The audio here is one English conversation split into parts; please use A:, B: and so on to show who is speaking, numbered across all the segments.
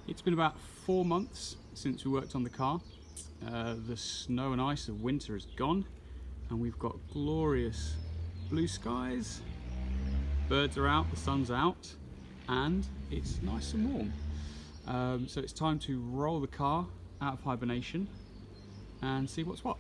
A: It's been about 4 months since we worked on the car. The snow and ice of winter is gone and we've got glorious blue skies, birds are out, the sun's out, and it's nice and warm. So it's time to roll the car out of hibernation and see what's what.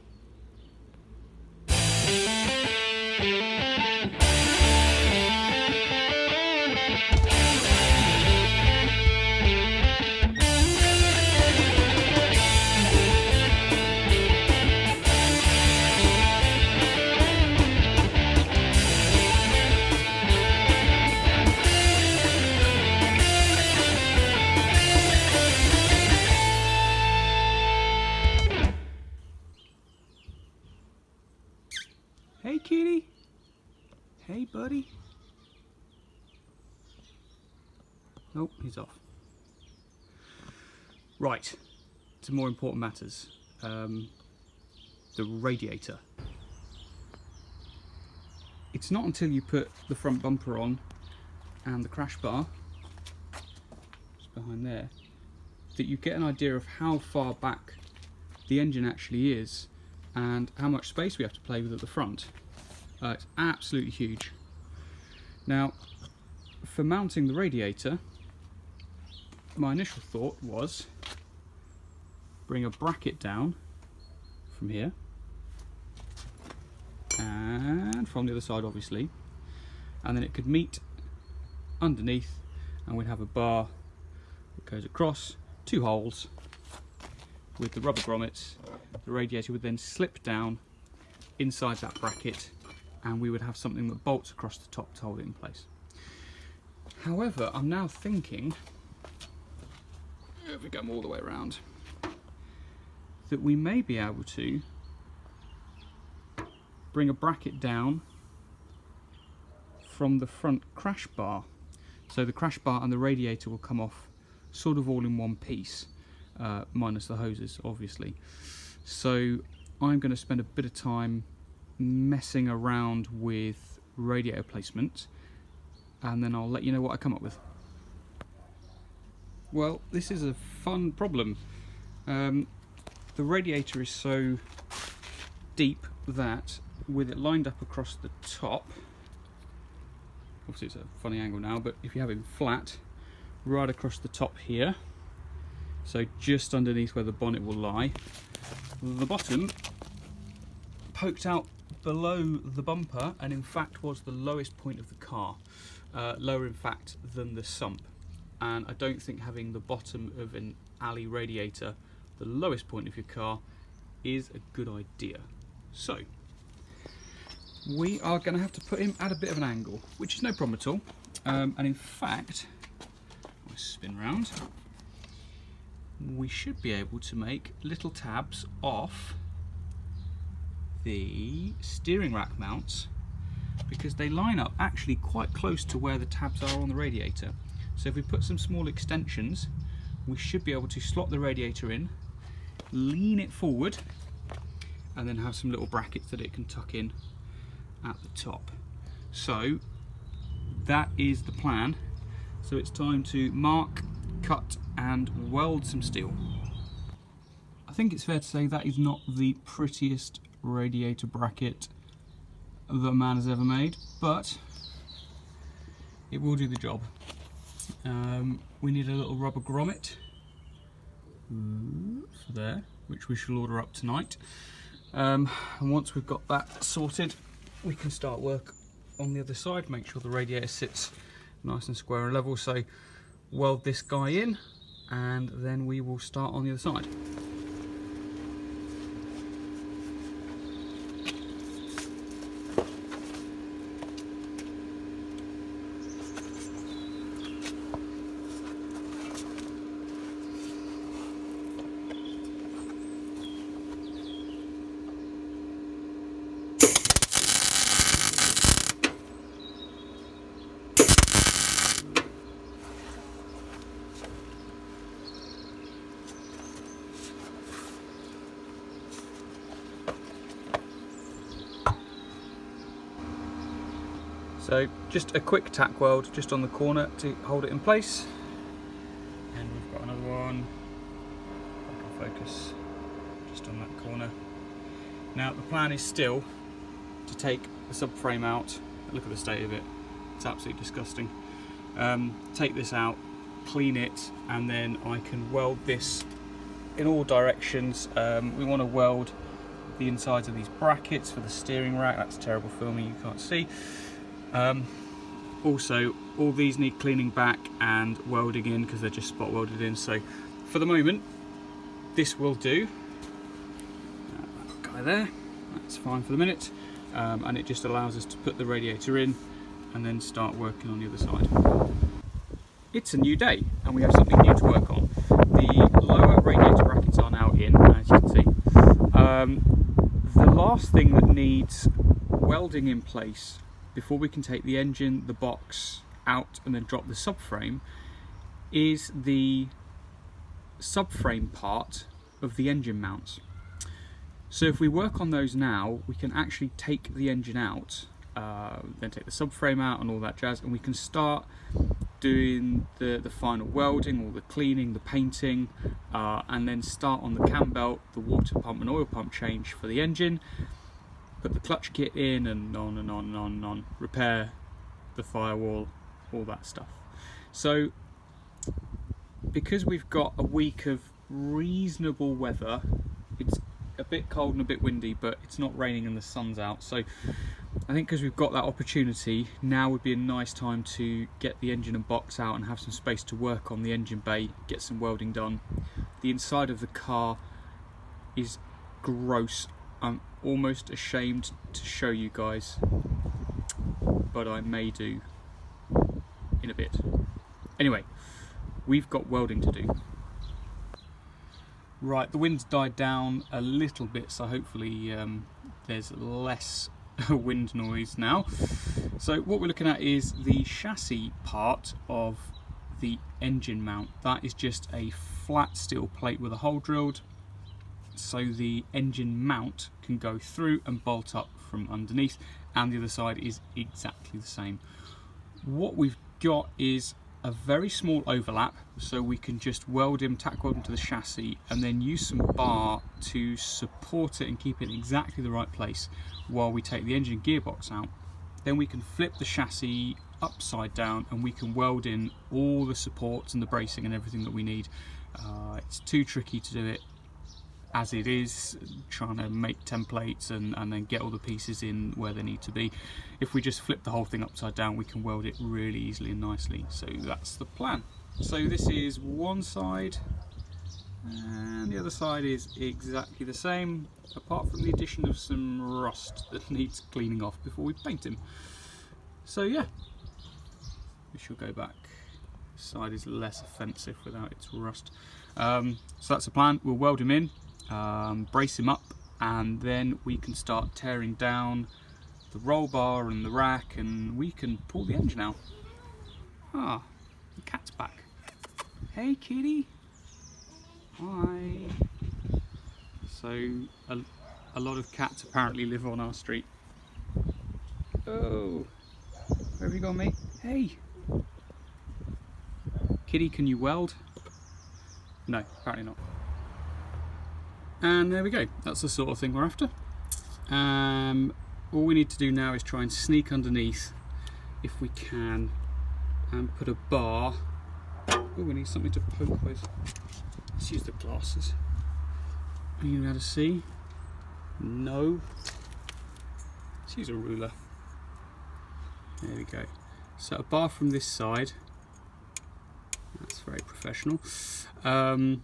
A: Hey kitty, hey buddy. Oh, he's off. Right, to more important matters. The radiator. It's not until you put the front bumper on and the crash bar, just behind there, that you get an idea of how far back the engine actually is and how much space we have to play with at the front. It's absolutely huge. Now, for mounting the radiator, my initial thought was bring a bracket down from here and from the other side obviously, and then it could meet underneath and we'd have a bar that goes across 2 holes with the rubber grommets. The radiator would then slip down inside that bracket and we would have something that bolts across the top to hold it in place. However, I'm now thinking, if we go all the way around, that we may be able to bring a bracket down from the front crash bar. So the crash bar and the radiator will come off sort of all in one piece, minus the hoses obviously. So I'm going to spend a bit of time messing around with radiator placement and then I'll let you know what I come up with. Well, this is a fun problem. The radiator is so deep that with it lined up across the top, obviously it's a funny angle now, but if you have it flat right across the top here, so just underneath where the bonnet will lie, the bottom poked out below the bumper and in fact was the lowest point of the car, lower in fact than the sump, and I don't think having the bottom of an alley radiator the lowest point of your car is a good idea. So we are going to have to put him at a bit of an angle, which is no problem at all, and in fact, I'll spin round, we should be able to make little tabs off the steering rack mounts because they line up actually quite close to where the tabs are on the radiator. So if we put some small extensions, we should be able to slot the radiator in, lean it forward, and then have some little brackets that it can tuck in at the top. So that is the plan. So it's time to mark, cut and weld some steel. I think it's fair to say that is not the prettiest radiator bracket that man has ever made, but it will do the job. We need a little rubber grommet for there, which we shall order up tonight, and once we've got that sorted we can start work on the other side, make sure the radiator sits nice and square and level. So weld this guy in and then we will start on the other side. So just a quick tack weld just on the corner to hold it in place. And we've got another one. I can focus just on that corner. Now the plan is still to take the subframe out. Look at the state of it, it's absolutely disgusting. Take this out, clean it, and then I can weld this in all directions. We want to weld the insides of these brackets for the steering rack. That's terrible filming, you can't see. Also, all these need cleaning back and welding in because they're just spot welded in. So for the moment, this will do. That guy there, that's fine for the minute. And it just allows us to put the radiator in and then start working on the other side. It's a new day and we have something new to work on. The lower radiator brackets are now in, as you can see. The last thing that needs welding in place before we can take the engine, the box out and then drop the subframe is the subframe part of the engine mounts. So if we work on those now, we can actually take the engine out, then take the subframe out and all that jazz, and we can start doing the final welding, all the cleaning, the painting, and then start on the cam belt, the water pump and oil pump change for the engine, put the clutch kit in, and on and on and on and on, repair the firewall, all that stuff. So because we've got a week of reasonable weather, it's a bit cold and a bit windy, but it's not raining and the sun's out, so I think because we've got that opportunity, now would be a nice time to get the engine and box out and have some space to work on the engine bay, get some welding done. The inside of the car is gross. I'm almost ashamed to show you guys, but I may do in a bit. Anyway, we've got welding to do. Right, the wind's died down a little bit, so hopefully there's less wind noise now. So what we're looking at is the chassis part of the engine mount. That is just a flat steel plate with a hole drilled, so the engine mount can go through and bolt up from underneath, and the other side is exactly the same. What we've got is a very small overlap, so we can just weld him, tack weld him to the chassis, and then use some bar to support it and keep it in exactly the right place while we take the engine gearbox out. Then we can flip the chassis upside down and we can weld in all the supports and the bracing and everything that we need. It's too tricky to do it as it is, trying to make templates and then get all the pieces in where they need to be. If we just flip the whole thing upside down, we can weld it really easily and nicely. So that's the plan. So this is one side and the other side is exactly the same, apart from the addition of some rust that needs cleaning off before we paint him. So yeah, we shall go back. This side is less offensive without its rust. So that's the plan. We'll weld him in, brace him up, and then we can start tearing down the roll bar and the rack, and we can pull the engine out. Ah, the cat's back. Hey kitty. Hi. So a lot of cats apparently live on our street. Oh, where have you gone, mate? Hey. Kitty, can you weld? No, apparently not. And there we go, that's the sort of thing we're after. All we need to do now is try and sneak underneath if we can and put a bar. Oh, we need something to poke with. Let's use the glasses. Are you able to see? No. Let's use a ruler. There we go. So a bar from this side. That's very professional. Down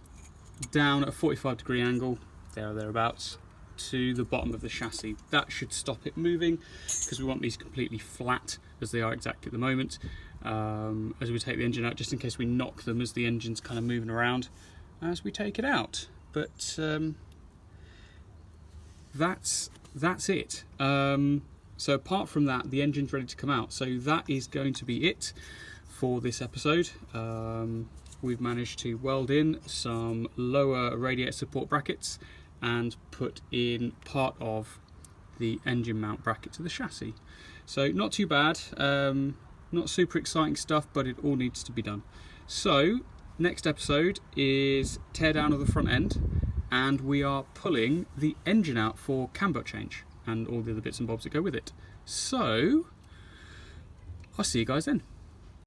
A: at a 45-degree angle, there or thereabouts, to the bottom of the chassis. That should stop it moving, because we want these completely flat as they are exactly at the moment. As we take the engine out, just in case we knock them as the engine's kind of moving around as we take it out. But that's it. So apart from that, the engine's ready to come out. So that is going to be it for this episode. We've managed to weld in some lower radiator support brackets and put in part of the engine mount bracket to the chassis. So not too bad, not super exciting stuff, but it all needs to be done. So next episode is tear down of the front end, and we are pulling the engine out for camber change and all the other bits and bobs that go with it. So I'll see you guys then.